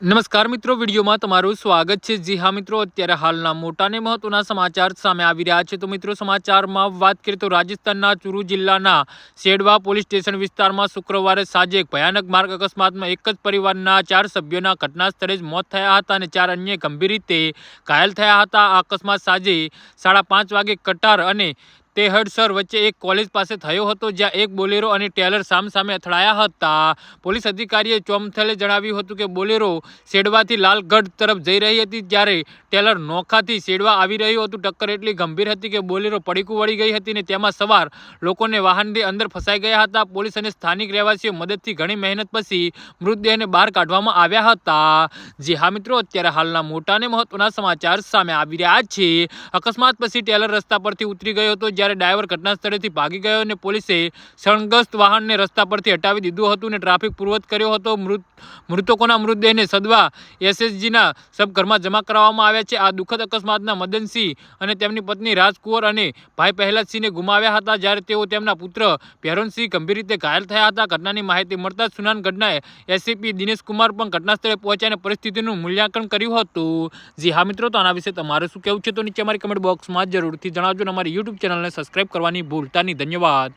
નમસ્કાર મિત્રો, વિડીયોમાં તમારું સ્વાગત છે। જી હા મિત્રો, અત્યારે હાલના મોટા અને મહત્વના સમાચાર સામે આવી રહ્યા છે। તો મિત્રો, સમાચારમાં વાત કરીએ તો રાજસ્થાનના ચુરુ જિલ્લાના સેડવા પોલીસ સ્ટેશન વિસ્તારમાં શુક્રવારે સાંજે એક ભયાનક માર્ગ અકસ્માતમાં એક જ પરિવારના 4 સભ્યોના ઘટના સ્થળે જ મોત થયા હતા અને 4 અન્ય ગંભીર રીતે ઘાયલ થયા હતા। આ અકસ્માત સાંજે 5:30 વાગે કટાર અને તેહડસર વચ્ચે એક કોલેજ પાસે થયો હતો, જ્યાં એક બોલેરો અને ટેલર સામસામે અથડાયા હતા। પોલીસ અધિકારીએ ચોમથલે જણાવ્યું હતું કે બોલેરો સેડવાથી લાલગઢ તરફ જઈ રહી હતી, જ્યારે ટેલર નોખાથી સેડવા આવી રહ્યું હતું। ટક્કર એટલી ગંભીર હતી કે બોલેરો પડીકું વળી ગઈ હતી અને તેમાં સવાર લોકોને વાહનની અંદર ફસાઈ ગયા હતા। પોલીસ અને સ્થાનિક રહેવાસીઓ મદદથી ઘણી મહેનત પછી મૃતદેહને બહાર કાઢવામાં આવ્યા હતા। જી હા મિત્રો, અત્યારે હાલના મોટા અને મહત્વના સમાચાર સામે આવી રહ્યા છે। અકસ્માત પછી ટેલર રસ્તા પરથી ઉતરી ગયો હતો, જ્યારે ડ્રાઈવર ઘટના સ્થળેથી ભાગી ગયો અને પોલીસે ક્ષણગ્રસ્ત વાહનને રસ્તા પરથી હટાવી દીધું હતું અને ટ્રાફિક પૂર્વવત કર્યો હતો। મૃતકોના મૃતદેહને સદવા એસએસજીના સબઘરમાં જમા કરાવવામાં આવ્યા છે। આ દુઃખદ અકસ્માતના મદનસિંહ અને તેમની પત્ની રાજકુંવર અને ભાઈ પહેલાદસિંહને ગુમાવ્યા હતા, જ્યારે તેઓ તેમના પુત્ર ભૈરોનસિંહ ગંભીર રીતે ઘાયલ થયા હતા। ઘટનાની માહિતી મળતા સુનાનગઢના એસીપી દિનેશ કુમાર પણ ઘટના સ્થળે પહોંચ્યા અને પરિસ્થિતિનું મૂલ્યાંકન કર્યું હતું। જી હા મિત્રો, તો આના વિશે તમારે શું કહેવું છે તો નીચે અમારી કમેન્ટ બોક્સમાં જરૂરથી જણાવજો અને અમારી યુટ્યુબ ચેનલને સબસ્ક્રાઇબ કરવાની ભૂલતા નહીં। ધન્યવાદ।